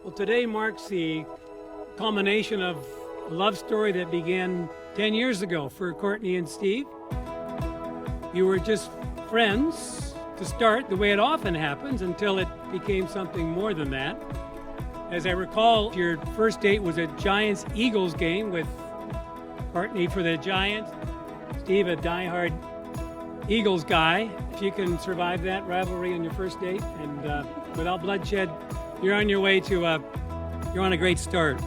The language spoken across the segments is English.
Well, today marks the culmination of a love story that began 10 years ago for Courtney and Steve. You were just friends to start, the way it often happens, until it became something more than that. As I recall, your first date was a Giants-Eagles game with Courtney for the Giants, Steve a diehard Eagles guy. If you can survive that rivalry on your first date and without bloodshed, you're on your way to you're on a great start.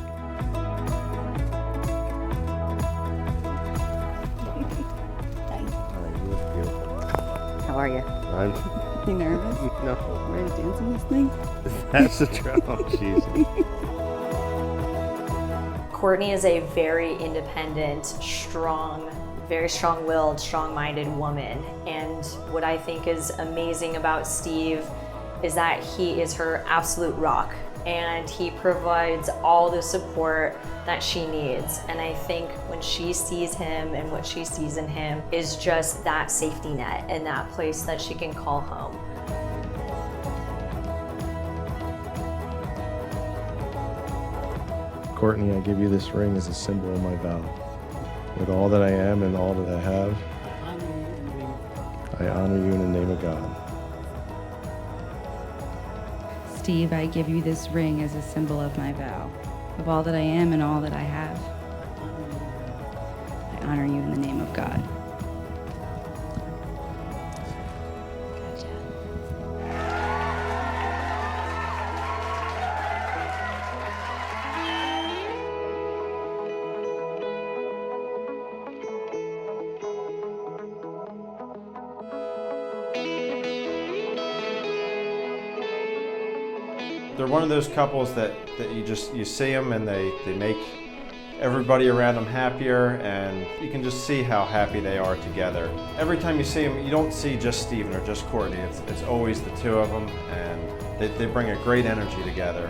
How are you? I'm You nervous? no. Ready to dance on this thing? That's the trouble. Oh, jeez. Courtney is a very independent, strong, very strong-willed, strong-minded woman. And what I think is amazing about Steve is that he is her absolute rock, and he provides all the support that she needs. And I think when she sees him and what she sees in him is just that safety net and that place that she can call home. Courtney, I give you this ring as a symbol of my vow. With all that I am and all that I have, I honor you in the name of God. Steve, I give you this ring as a symbol of my vow. Of all that I am and all that I have, I honor you in the name of God. They're one of those couples that you see them and they make everybody around them happier, and you can just see how happy they are together. Every time you see them, you don't see just Steven or just Courtney. It's always the two of them, and they bring a great energy together.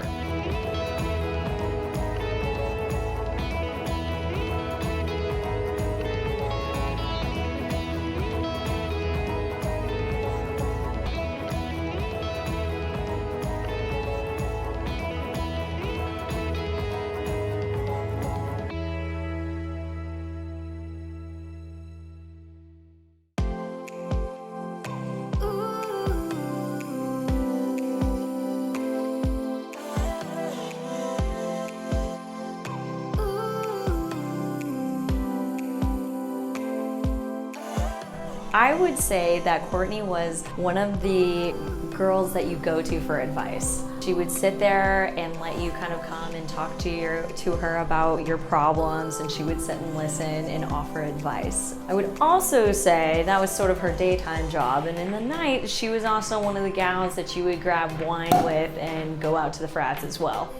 I would say that Courtney was one of the girls that you go to for advice. She would sit there and let you kind of come and talk to her about your problems, and she would sit and listen and offer advice. I would also say that was sort of her daytime job, and in the night she was also one of the gals that you would grab wine with and go out to the frats as well.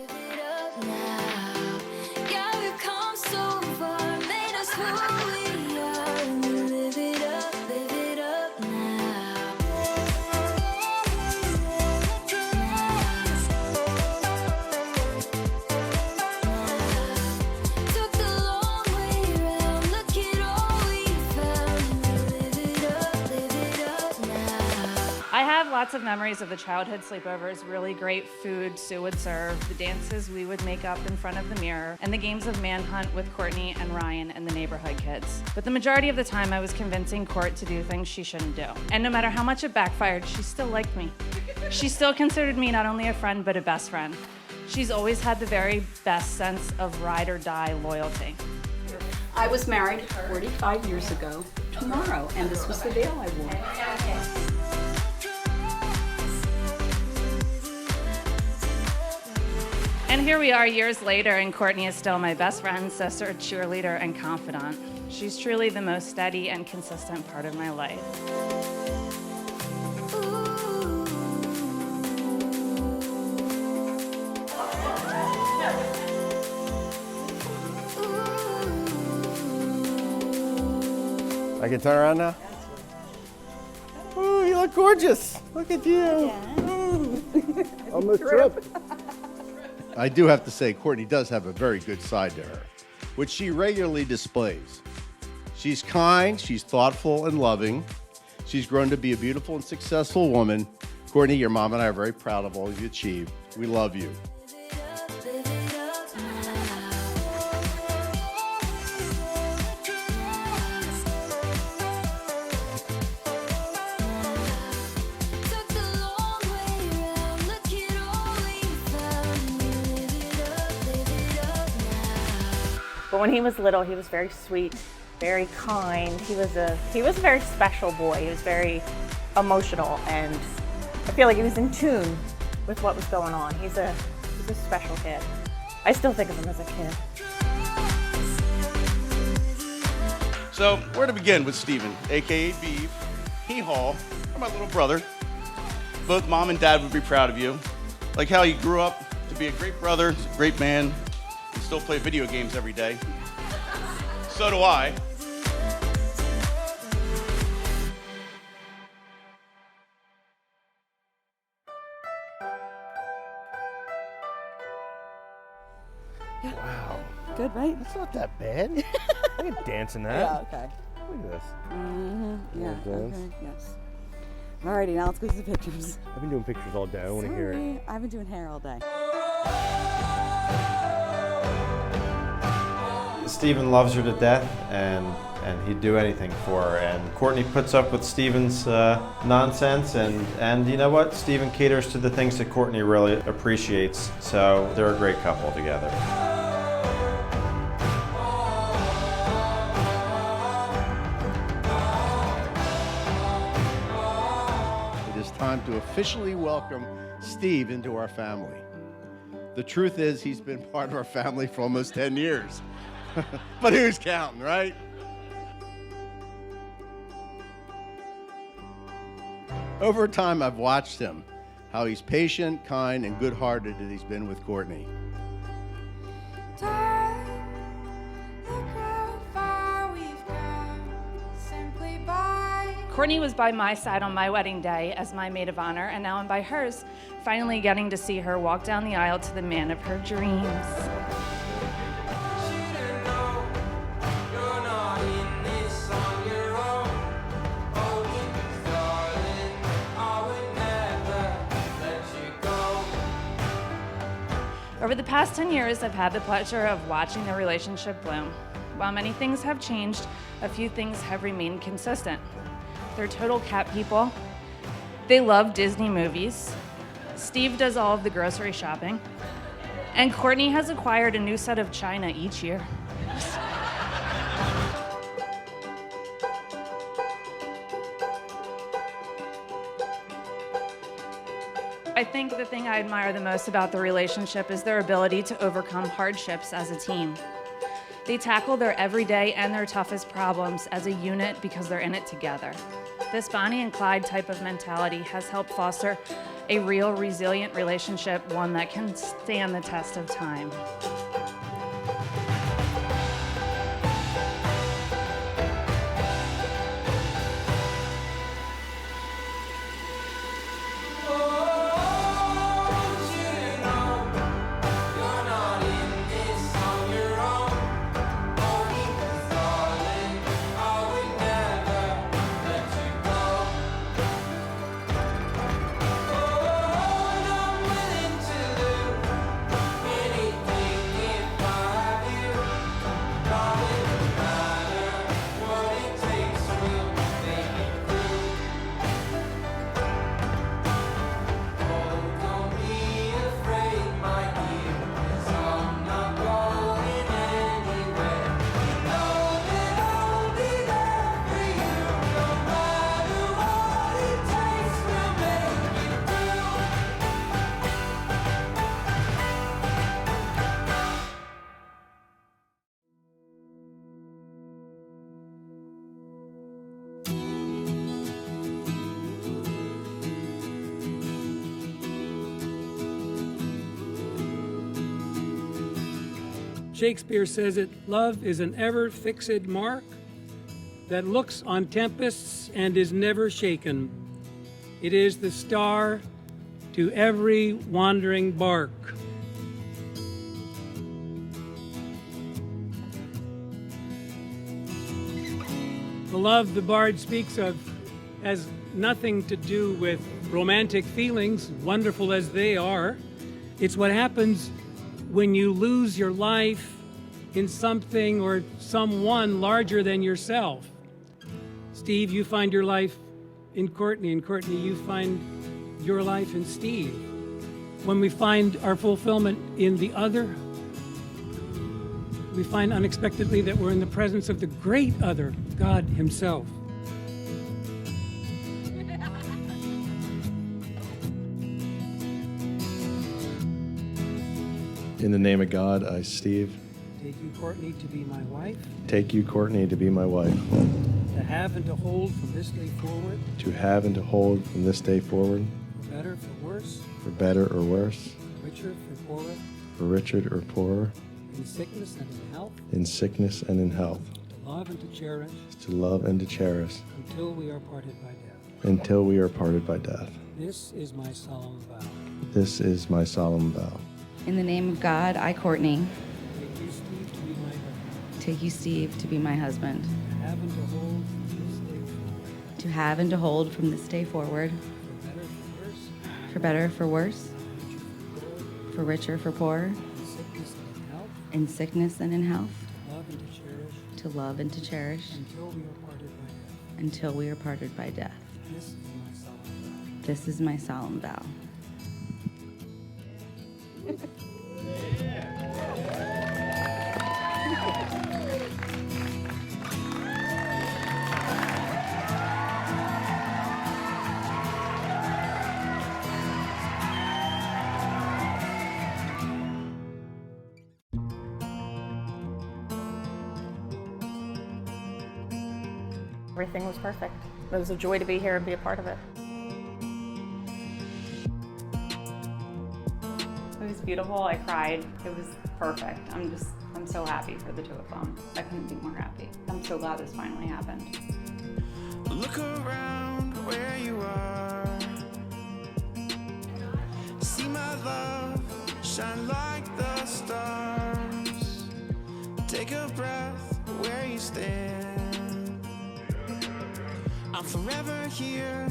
Lots of memories of the childhood sleepovers, really great food Sue would serve, the dances we would make up in front of the mirror, and the games of manhunt with Courtney and Ryan and the neighborhood kids. But the majority of the time I was convincing Court to do things she shouldn't do. And no matter how much it backfired, she still liked me. She still considered me not only a friend, but a best friend. She's always had the very best sense of ride or die loyalty. I was married 45 years ago tomorrow, and this was the veil I wore. And here we are years later, and Courtney is still my best friend, sister, cheerleader, and confidant. She's truly the most steady and consistent part of my life. I can turn around now? Ooh, you look gorgeous. Look at you. On the trip. I do have to say, Courtney does have a very good side to her, which she regularly displays. She's kind, she's thoughtful and loving. She's grown to be a beautiful and successful woman. Courtney, your mom and I are very proud of all you've achieved. We love you. But when he was little, he was very sweet, very kind. He was a very special boy. He was very emotional, and I feel like he was in tune with what was going on. He's a special kid. I still think of him as a kid. So, where to begin with Steven, aka Beeve, Hee-Haw, or my little brother. Both mom and dad would be proud of you. Like how you grew up to be a great brother, great man, and still play video games every day. So do I. Wow. Good, right? That's not that bad. I can dance in that. Yeah, okay. Look at this. Yeah, dance. okay, yes. Alrighty, now let's go to the pictures. I've been doing pictures all day. I want to hear it. Sorry, I've been doing hair all day. Steven loves her to death, and he'd do anything for her. And Courtney puts up with Steven's nonsense, and you know what? Steven caters to the things that Courtney really appreciates. So they're a great couple together. It is time to officially welcome Steve into our family. The truth is, he's been part of our family for almost 10 years. But who's counting, right? Over time, I've watched him, how he's patient, kind, and good-hearted that he's been with Courtney. Courtney was by my side on my wedding day as my maid of honor, and now I'm by hers, finally getting to see her walk down the aisle to the man of her dreams. Over the past 10 years, I've had the pleasure of watching their relationship bloom. While many things have changed, a few things have remained consistent. They're total cat people. They love Disney movies. Steve does all of the grocery shopping. And Courtney has acquired a new set of china each year. I think the thing I admire the most about the relationship is their ability to overcome hardships as a team. They tackle their everyday and their toughest problems as a unit because they're in it together. This Bonnie and Clyde type of mentality has helped foster a real, resilient relationship, one that can stand the test of time. Shakespeare says it, love is an ever-fixed mark that looks on tempests and is never shaken. It is the star to every wandering bark. The love the bard speaks of has nothing to do with romantic feelings, wonderful as they are. It's what happens when you lose your life in something or someone larger than yourself. Steve, you find your life in Courtney, and Courtney, you find your life in Steve. When we find our fulfillment in the other, we find unexpectedly that we're in the presence of the great other, God Himself. In the name of God, I, Steve, Take you, Courtney, to be my wife, take you, Courtney, to be my wife, to have and to hold from this day forward, to have and to hold from this day forward, for better, for worse, for better or worse, richer, for poorer, for richer or poorer, in sickness and in health, in sickness and in health, to love and to cherish, to love and to cherish, until we are parted by death. until we are parted by death. This is my solemn vow. This is my solemn vow. In the name of God, I, Courtney, Take you, Steve, to be my husband, take you, Steve, to be my husband, to have and to hold from this day forward, to have and to hold from this day forward, for better, for worse, for better, for worse, richer, for poorer, for richer, for poorer, in sickness and in health, in sickness and in health, to love and to cherish, to love and to cherish, until we are parted by death. until we are parted by death. This is my solemn vow. This is my solemn vow. Everything was perfect. It was a joy to be here and be a part of it. It was beautiful. I cried. It was perfect. I'm so happy for the two of them. I couldn't be more happy. I'm so glad this finally happened. Look around where you are. See my love shine like the stars. Take a breath where you stand. I'm forever here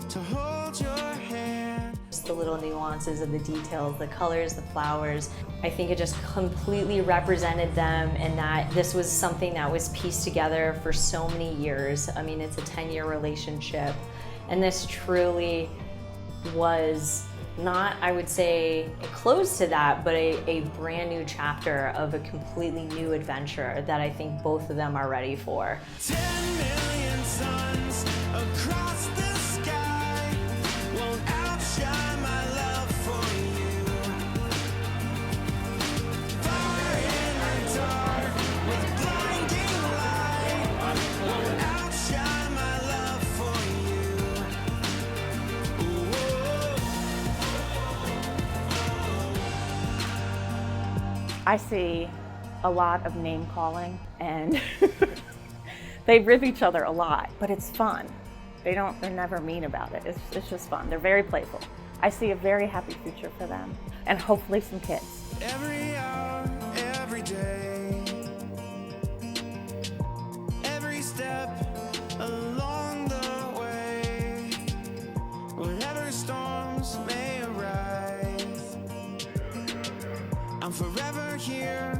to hold your hand. Just the little nuances of the details, the colors, the flowers. I think it just completely represented them, and that this was something that was pieced together for so many years. I mean, it's a 10-year relationship, and this truly was not, I would say, close to that, but a brand new chapter of a completely new adventure that I think both of them are ready for. 10 million suns across the sky won't outshine my love for you. Fire in the dark with blinding light won't outshine my love for you. I see a lot of name calling, and they rib each other a lot, but it's fun. They're never mean about it. It's just fun. They're very playful. I see a very happy future for them, and hopefully some kids. Every hour, every day, every step along the way, whatever storms may arise, I'm forever here,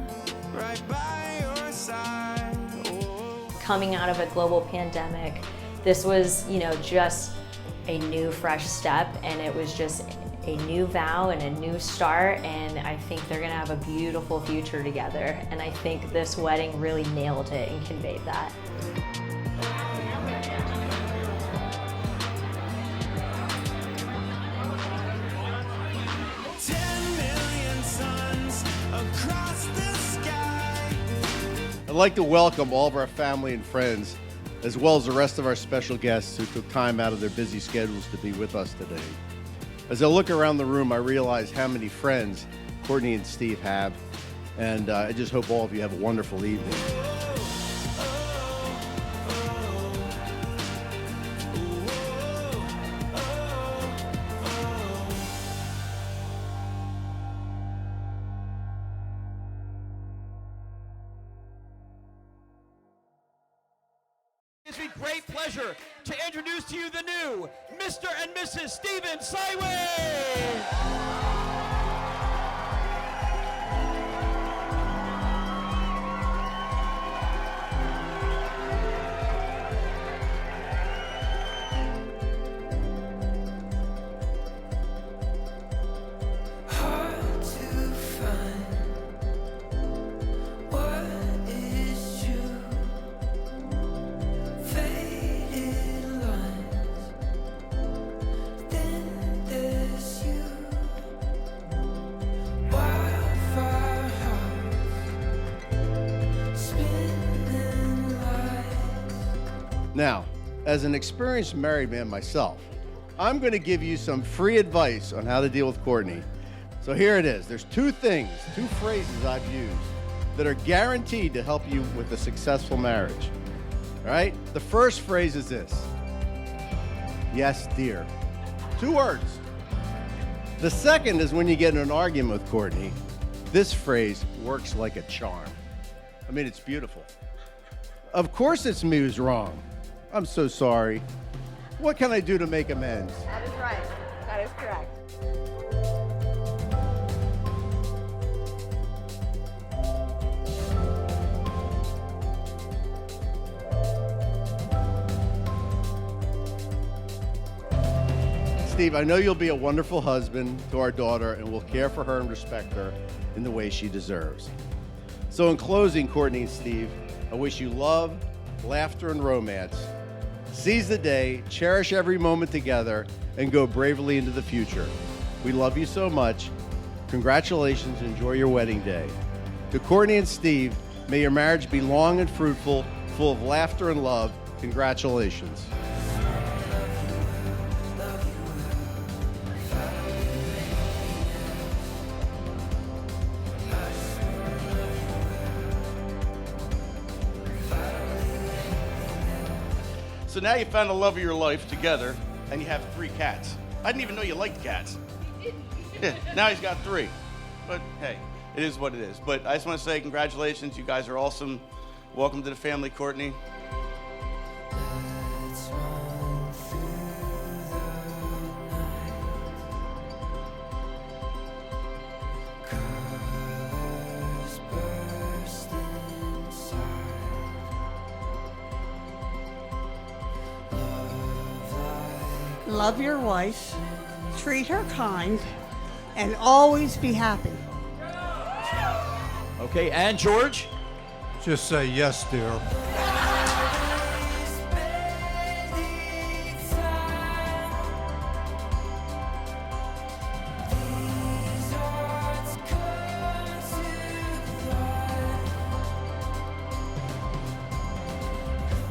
right by your side. Oh. Coming out of a global pandemic, this was, just a new fresh step, and it was just a new vow and a new start, and I think they're gonna have a beautiful future together, and I think this wedding really nailed it and conveyed that. I'd like to welcome all of our family and friends, as well as the rest of our special guests who took time out of their busy schedules to be with us today. As I look around the room, I realize how many friends Courtney and Steve have, and I just hope all of you have a wonderful evening. It's with great pleasure to introduce to you the new Mr. and Mrs. Steven Syway. Hard to find what Now, as an experienced married man myself, I'm going to give you some free advice on how to deal with Courtney. So here it is. There's two phrases I've used that are guaranteed to help you with a successful marriage. All right? The first phrase is this. Yes, dear. 2 words. The second is when you get in an argument with Courtney, this phrase works like a charm. I mean, it's beautiful. Of course it's me who's wrong. I'm so sorry. What can I do to make amends? That is right. That is correct. Steve, I know you'll be a wonderful husband to our daughter and will care for her and respect her in the way she deserves. So in closing, Courtney and Steve, I wish you love, laughter, and romance. Seize the day, cherish every moment together, and go bravely into the future. We love you so much. Congratulations, enjoy your wedding day. To Courtney and Steve, may your marriage be long and fruitful, full of laughter and love. Congratulations. So now you found the love of your life together, and you have 3 cats. I didn't even know you liked cats. Yeah, now he's got 3. But hey, it is what it is. But I just want to say congratulations. You guys are awesome. Welcome to the family, Courtney. Love your wife, treat her kind, and always be happy. Okay, and George? Just say yes, dear.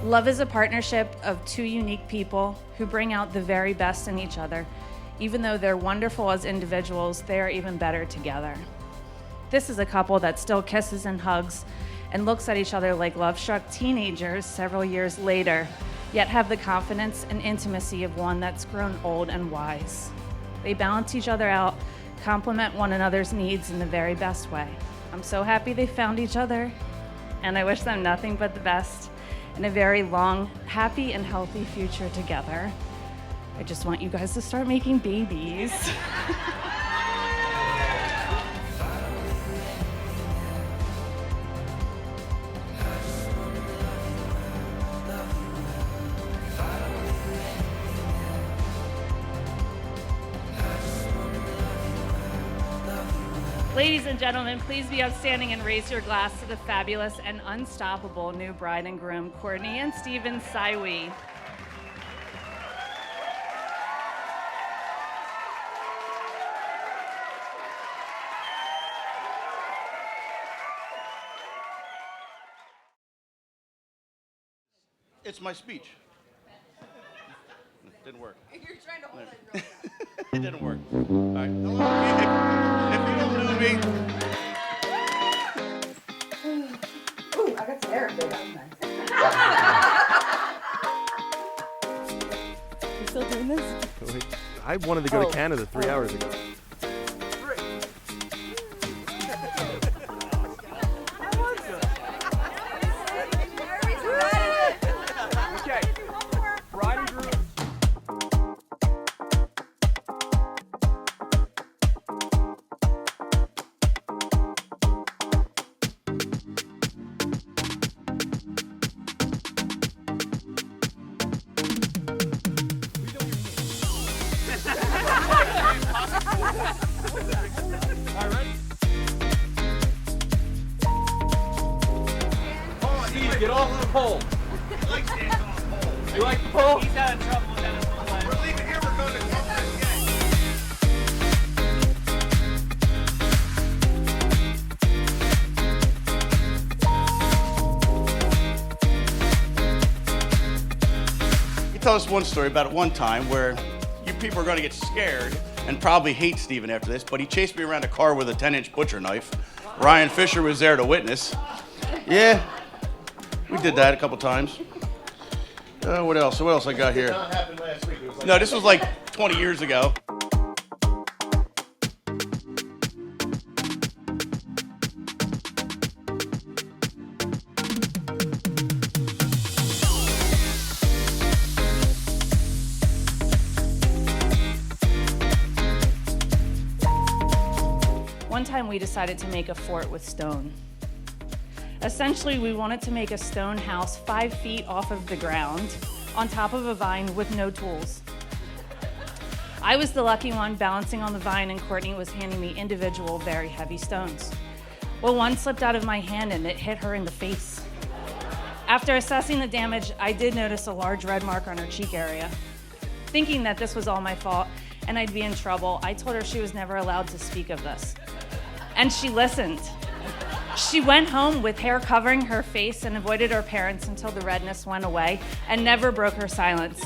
Love is a partnership of 2 unique people who bring out the very best in each other. Even though they're wonderful as individuals, they are even better together. This is a couple that still kisses and hugs and looks at each other like love-struck teenagers several years later, yet have the confidence and intimacy of one that's grown old and wise. They balance each other out, complement one another's needs in the very best way. I'm so happy they found each other, and I wish them nothing but the best and a very long, happy, and healthy future together. I just want you guys to start making babies. Ladies and gentlemen, please be outstanding and raise your glass to the fabulous and unstoppable new bride and groom, Courtney and Stephen Saiwi. It's my speech. It didn't work. You're trying to hold it real fast. It didn't work. All right. Hello. If you don't know me. Ooh, I got some air. You still doing this? I wanted to go to Canada 3 hours ago. Get off the pole. I like standing on the pole. You like the pole? He's out of trouble with that. We're leaving here. We're going to Columbus again. tell us one story about one time where you people are going to get scared and probably hate Steven after this, but he chased me around a car with a 10-inch butcher knife. Ryan Fisher was there to witness. Yeah, we did that a couple times. What else? What else I got here? No, this was like 20 years ago. One time we decided to make a fort with stone. Essentially, we wanted to make a stone house 5 feet off of the ground on top of a vine with no tools. I was the lucky one balancing on the vine, and Courtney was handing me individual, very heavy stones. Well, one slipped out of my hand and it hit her in the face. After assessing the damage, I did notice a large red mark on her cheek area. Thinking that this was all my fault and I'd be in trouble, I told her she was never allowed to speak of this. And she listened. She went home with hair covering her face and avoided her parents until the redness went away and never broke her silence.